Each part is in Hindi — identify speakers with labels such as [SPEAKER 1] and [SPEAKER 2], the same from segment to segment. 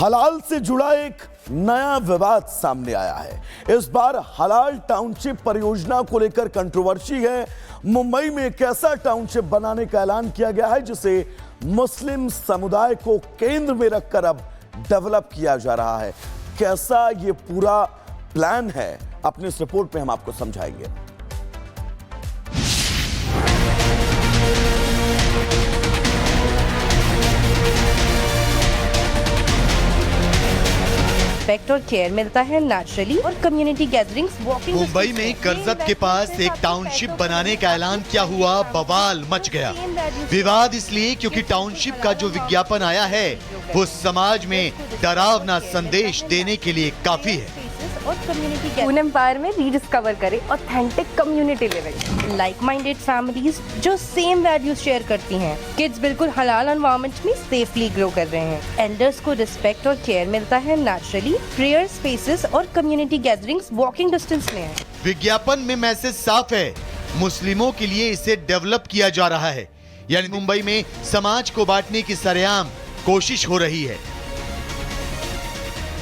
[SPEAKER 1] हलाल से जुड़ा एक नया विवाद सामने आया है। इस बार हलाल टाउनशिप परियोजना को लेकर कंट्रोवर्सी है। मुंबई में एक ऐसा टाउनशिप बनाने का ऐलान किया गया है जिसे मुस्लिम समुदाय को केंद्र में रखकर अब डेवलप किया जा रहा है। कैसा ये पूरा प्लान है, अपनी इस रिपोर्ट में हम आपको समझाएंगे।
[SPEAKER 2] रिस्पेक्ट और केयर मिलता है नेचुरली और कम्युनिटी गैदरिंग्स वॉकिंग।
[SPEAKER 3] मुंबई में कर्जत के पास एक टाउनशिप बनाने का ऐलान किया हुआ बवाल मच गया। विवाद इसलिए क्योंकि टाउनशिप का जो विज्ञापन आया है वो समाज में डरावना संदेश देने के लिए काफी है।
[SPEAKER 2] और कम्युनिटी एम्पायर में रीडिस्कवर करें authentic community living, like minded families जो सेम वैल्यूज शेयर करती हैं। किड्स बिल्कुल हलाल एनवायरनमेंट में सेफली ग्रो कर रहे हैं। एल्डर्स को रिस्पेक्ट और केयर मिलता है नेचुरली। प्रेयर स्पेसेस और कम्युनिटी गैदरिंग्स वॉकिंग डिस्टेंस में है।
[SPEAKER 3] विज्ञापन में मैसेज साफ है, मुस्लिमों के लिए इसे डेवलप किया जा रहा है। यानी मुंबई में समाज को बांटने की सरेआम कोशिश हो रही है।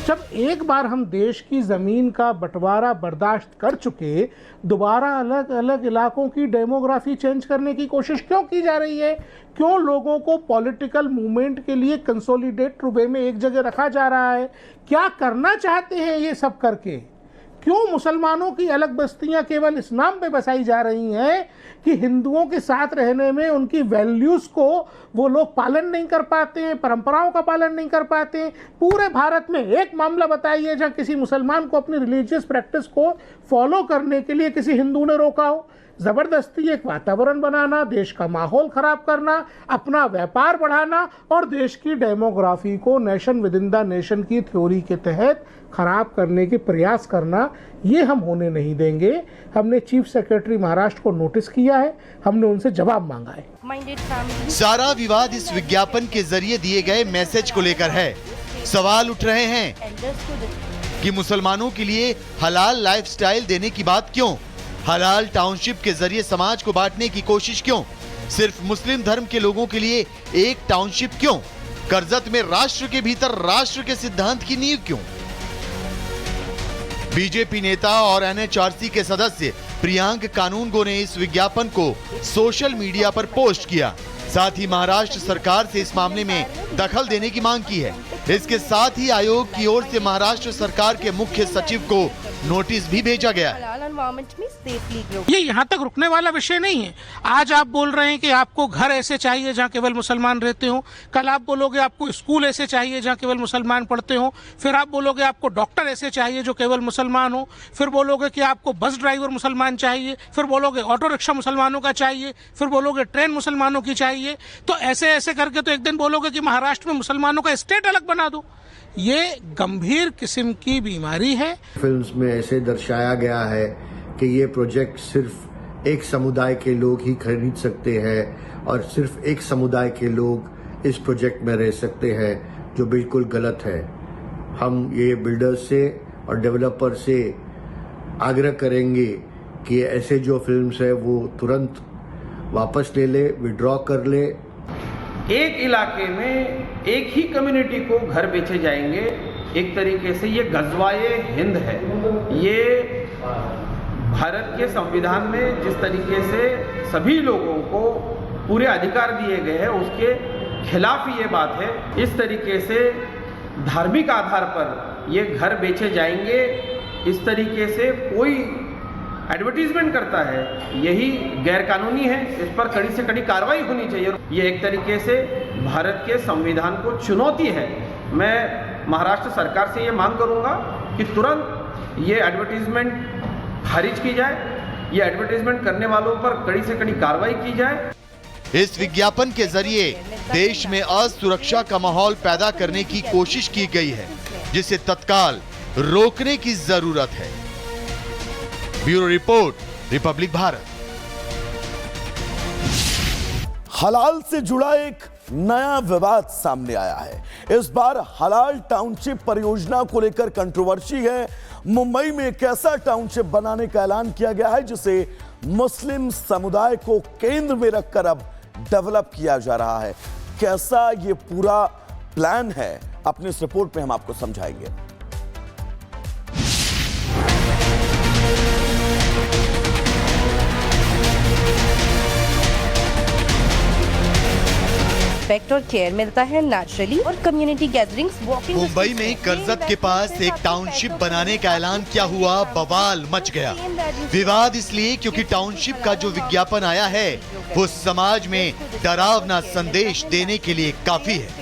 [SPEAKER 4] जब एक बार हम देश की जमीन का बंटवारा बर्दाश्त कर चुके, दोबारा अलग अलग इलाकों की डेमोग्राफी चेंज करने की कोशिश क्यों की जा रही है? क्यों लोगों को पॉलिटिकल मूवमेंट के लिए कंसोलिडेट वे में एक जगह रखा जा रहा है? क्या करना चाहते हैं ये सब करके? क्यों मुसलमानों की अलग बस्तियां केवल इस नाम पे बसाई जा रही हैं कि हिंदुओं के साथ रहने में उनकी वैल्यूज़ को वो लोग पालन नहीं कर पाते हैं, परंपराओं का पालन नहीं कर पाते हैं? पूरे भारत में एक मामला बताइए जहाँ किसी मुसलमान को अपनी रिलीजियस प्रैक्टिस को फॉलो करने के लिए किसी हिंदू ने रोका हो। ज़बरदस्ती एक वातावरण बनाना, देश का माहौल ख़राब करना, अपना व्यापार बढ़ाना और देश की डेमोग्राफी को nation with in the nation की थ्योरी के तहत ख़राब करने के प्रयास करना, ये हम होने नहीं देंगे। हमने चीफ सेक्रेटरी महाराष्ट्र को नोटिस किया है, हमने उनसे जवाब मांगा है।
[SPEAKER 3] सारा विवाद इस विज्ञापन के जरिए दिए गए मैसेज को लेकर है। सवाल उठ रहे हैं कि मुसलमानों के लिए हलाल लाइफस्टाइल देने की बात क्यों? हलाल टाउनशिप के जरिए समाज को बांटने की कोशिश क्यों? सिर्फ मुस्लिम धर्म के लोगों के लिए एक टाउनशिप क्यों? कर्जत में राष्ट्र के भीतर राष्ट्र के सिद्धांत की नींव क्यों? बीजेपी नेता और एनएचआरसी के सदस्य प्रियांक कानूनगो ने इस विज्ञापन को सोशल मीडिया पर पोस्ट किया। साथ ही महाराष्ट्र सरकार से इस मामले में दखल देने की मांग की है। इसके साथ ही आयोग की ओर से महाराष्ट्र सरकार के मुख्य सचिव को नोटिस भी भेजा गया।
[SPEAKER 4] ये यहाँ तक रुकने वाला विषय नहीं है। आज आप बोल रहे हैं कि आपको घर ऐसे चाहिए जहाँ केवल मुसलमान रहते हो, कल आप बोलोगे आपको स्कूल ऐसे चाहिए जहाँ केवल मुसलमान पढ़ते हो, फिर आप बोलोगे आपको डॉक्टर ऐसे चाहिए जो केवल मुसलमान हो, फिर बोलोगे कि आपको बस ड्राइवर मुसलमान चाहिए, फिर बोलोगे ऑटो रिक्शा मुसलमानों का चाहिए, फिर बोलोगे ट्रेन मुसलमानों की चाहिए। तो ऐसे ऐसे करके तो एक दिन बोलोगे कि महाराष्ट्र में मुसलमानों का स्टेट अलग बना दो। ये गंभीर किस्म की बीमारी है।
[SPEAKER 5] फिल्म्स में ऐसे दर्शाया गया है कि ये प्रोजेक्ट सिर्फ एक समुदाय के लोग ही खरीद सकते हैं और सिर्फ एक समुदाय के लोग इस प्रोजेक्ट में रह सकते हैं, जो बिल्कुल गलत है। हम ये बिल्डर्स से और डेवलपर से आग्रह करेंगे कि ऐसे जो फिल्म्स है वो तुरंत वापस ले ले, विड्रॉ कर ले।
[SPEAKER 6] एक इलाके में एक ही कम्युनिटी को घर बेचे जाएंगे, एक तरीके से ये गज़वाए हिंद है। ये भारत के संविधान में जिस तरीके से सभी लोगों को पूरे अधिकार दिए गए हैं उसके खिलाफ ये बात है। इस तरीके से धार्मिक आधार पर ये घर बेचे जाएंगे, इस तरीके से कोई एडवर्टीजमेंट करता है, यही गैरकानूनी है। इस पर कड़ी से कड़ी कार्रवाई होनी चाहिए। ये एक तरीके से भारत के संविधान को चुनौती है। मैं महाराष्ट्र सरकार से ये मांग करूंगा कि तुरंत ये एडवर्टीजमेंट खारिज की जाए, ये एडवर्टीजमेंट करने वालों पर कड़ी से कड़ी कार्रवाई की जाए।
[SPEAKER 3] इस विज्ञापन के जरिए देश में असुरक्षा का माहौल पैदा करने की कोशिश की गई है, जिसे तत्काल रोकने की जरूरत है। Bureau report, Republic Bharat.
[SPEAKER 1] हलाल से जुड़ा एक नया विवाद सामने आया है। इस बार हलाल टाउनशिप परियोजना को लेकर कंट्रोवर्सी है। मुंबई में एक ऐसा टाउनशिप बनाने का ऐलान किया गया है जिसे मुस्लिम समुदाय को केंद्र में रखकर अब डेवलप किया जा रहा है। कैसा ये पूरा प्लान है, अपनी इस रिपोर्ट में हम आपको समझाएंगे।
[SPEAKER 2] रिस्पेक्ट और केयर मिलता है नेचुरली और कम्युनिटी गैदरिंग्स वॉकिंग।
[SPEAKER 3] मुंबई में कर्जत के पास एक टाउनशिप बनाने का ऐलान किया हुआ बवाल मच गया। विवाद इसलिए क्योंकि टाउनशिप का जो विज्ञापन आया है वो समाज में डरावना संदेश देने के लिए काफी है।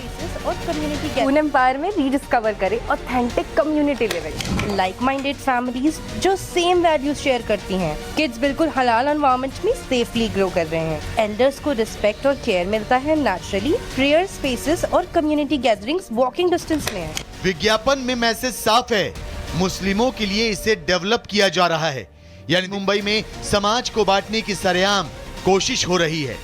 [SPEAKER 2] और कम्युनिटी पून एम्पायर में रीडिस्कवर करें authentic community living, like minded families जो सेम वैल्यूज शेयर करती हैं। किड्स बिल्कुल हलाल एनवायरनमेंट में सेफली ग्रो कर रहे हैं। एल्डर्स को रिस्पेक्ट और केयर मिलता है नेचुरली। प्रेयर स्पेसेस और कम्युनिटी गैदरिंग्स वॉकिंग डिस्टेंस में है।
[SPEAKER 3] विज्ञापन में मैसेज साफ है, मुस्लिमों के लिए इसे डेवलप किया जा रहा है, यानी मुंबई में समाज को बांटने की सरेआम कोशिश हो रही है।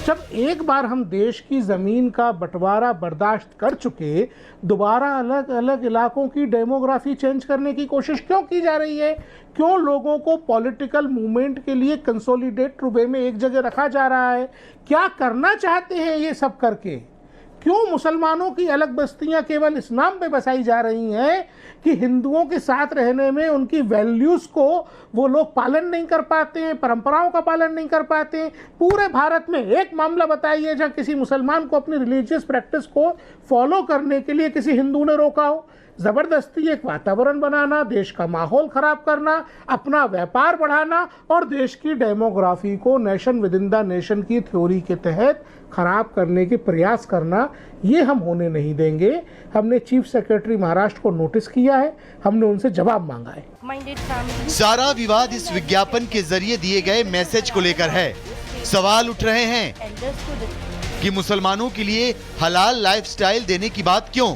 [SPEAKER 4] जब एक बार हम देश की ज़मीन का बंटवारा बर्दाश्त कर चुके, दोबारा अलग अलग इलाकों की डेमोग्राफी चेंज करने की कोशिश क्यों की जा रही है? क्यों लोगों को पॉलिटिकल मूवमेंट के लिए कंसोलिडेट रूपे में एक जगह रखा जा रहा है? क्या करना चाहते हैं ये सब करके? क्यों मुसलमानों की अलग बस्तियां केवल इस नाम पे बसाई जा रही हैं कि हिंदुओं के साथ रहने में उनकी वैल्यूज़ को वो लोग पालन नहीं कर पाते हैं, परंपराओं का पालन नहीं कर पाते हैं? पूरे भारत में एक मामला बताइए जहाँ किसी मुसलमान को अपनी रिलीजियस प्रैक्टिस को फॉलो करने के लिए किसी हिंदू ने रोका हो। ज़बरदस्ती एक वातावरण बनाना, देश का माहौल ख़राब करना, अपना व्यापार बढ़ाना और देश की डेमोग्राफी को nation with in the nation की थ्योरी के तहत खराब करने के प्रयास करना, ये हम होने नहीं देंगे। हमने चीफ सेक्रेटरी महाराष्ट्र को नोटिस किया है, हमने उनसे जवाब मांगा है।
[SPEAKER 3] सारा विवाद इस विज्ञापन के जरिए दिए गए मैसेज को लेकर है। सवाल उठ रहे हैं कि मुसलमानों के लिए हलाल लाइफस्टाइल देने की बात क्यों?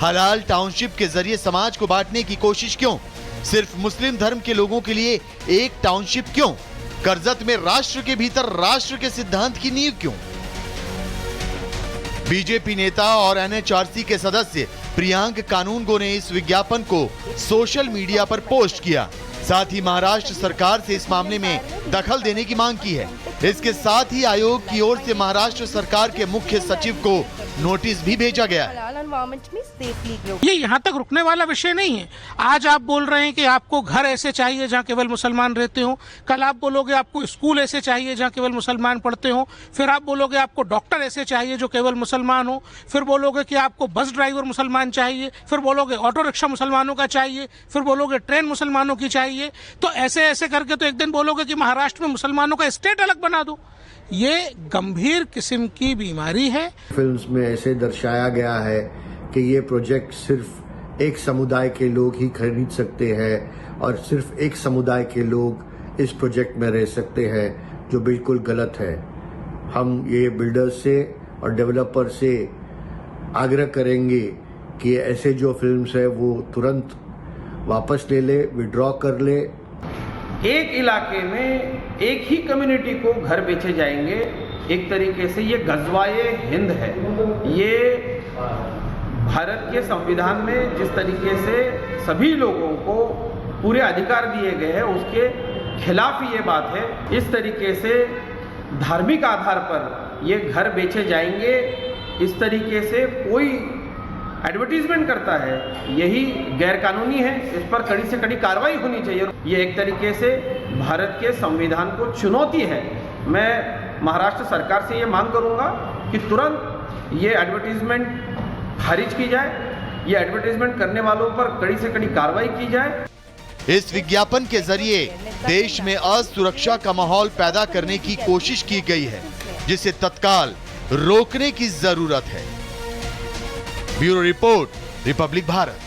[SPEAKER 3] हलाल टाउनशिप के जरिए समाज को बांटने की कोशिश क्यों? सिर्फ मुस्लिम धर्म के लोगों के लिए एक टाउनशिप क्यों? कर्जत में राष्ट्र के भीतर राष्ट्र के सिद्धांत की नींव क्यों? बीजेपी नेता और एनएचआरसी के सदस्य प्रियांक कानूनगो ने इस विज्ञापन को सोशल मीडिया पर पोस्ट किया। साथ ही महाराष्ट्र सरकार से इस मामले में दखल देने की मांग की है। इसके साथ ही आयोग की ओर से महाराष्ट्र सरकार के मुख्य सचिव को नोटिस भी भेजा गया है।
[SPEAKER 4] ये यहाँ तक रुकने वाला विषय नहीं है। आज आप बोल रहे हैं कि आपको घर ऐसे चाहिए जहाँ केवल मुसलमान रहते हो, कल आप बोलोगे आपको स्कूल ऐसे चाहिए जहाँ केवल मुसलमान पढ़ते हो, फिर आप बोलोगे आपको डॉक्टर ऐसे चाहिए जो केवल मुसलमान हो, फिर बोलोगे कि आपको बस ड्राइवर मुसलमान चाहिए, फिर बोलोगे ऑटो रिक्शा मुसलमानों का चाहिए, फिर बोलोगे ट्रेन मुसलमानों की चाहिए। तो ऐसे ऐसे करके तो एक दिन बोलोगे कि महाराष्ट्र में मुसलमानों का स्टेट अलग बना दो। ये गंभीर किस्म की बीमारी है।
[SPEAKER 5] फिल्म्स में ऐसे दर्शाया गया है कि ये प्रोजेक्ट सिर्फ एक समुदाय के लोग ही खरीद सकते हैं और सिर्फ एक समुदाय के लोग इस प्रोजेक्ट में रह सकते हैं, जो बिल्कुल गलत है। हम ये बिल्डर्स से और डेवलपर से आग्रह करेंगे कि ऐसे जो फिल्म्स है वो तुरंत वापस ले ले, विड्रॉ कर ले।
[SPEAKER 6] एक इलाके में एक ही कम्युनिटी को घर बेचे जाएंगे, एक तरीके से ये गज़वाए हिंद है। ये भारत के संविधान में जिस तरीके से सभी लोगों को पूरे अधिकार दिए गए हैं उसके खिलाफ ये बात है। इस तरीके से धार्मिक आधार पर ये घर बेचे जाएंगे, इस तरीके से कोई एडवर्टीजमेंट करता है, यही गैरकानूनी है। इस पर कड़ी से कड़ी कार्रवाई होनी चाहिए। ये एक तरीके से भारत के संविधान को चुनौती है। मैं महाराष्ट्र सरकार से ये मांग करूंगा कि तुरंत ये एडवर्टीजमेंट खारिज की जाए, ये एडवर्टीजमेंट करने वालों पर कड़ी से कड़ी कार्रवाई की जाए।
[SPEAKER 3] इस विज्ञापन के जरिए देश में असुरक्षा का माहौल पैदा करने की कोशिश की गई है, जिसे तत्काल रोकने की जरूरत है। Bureau report, Republic Bharat.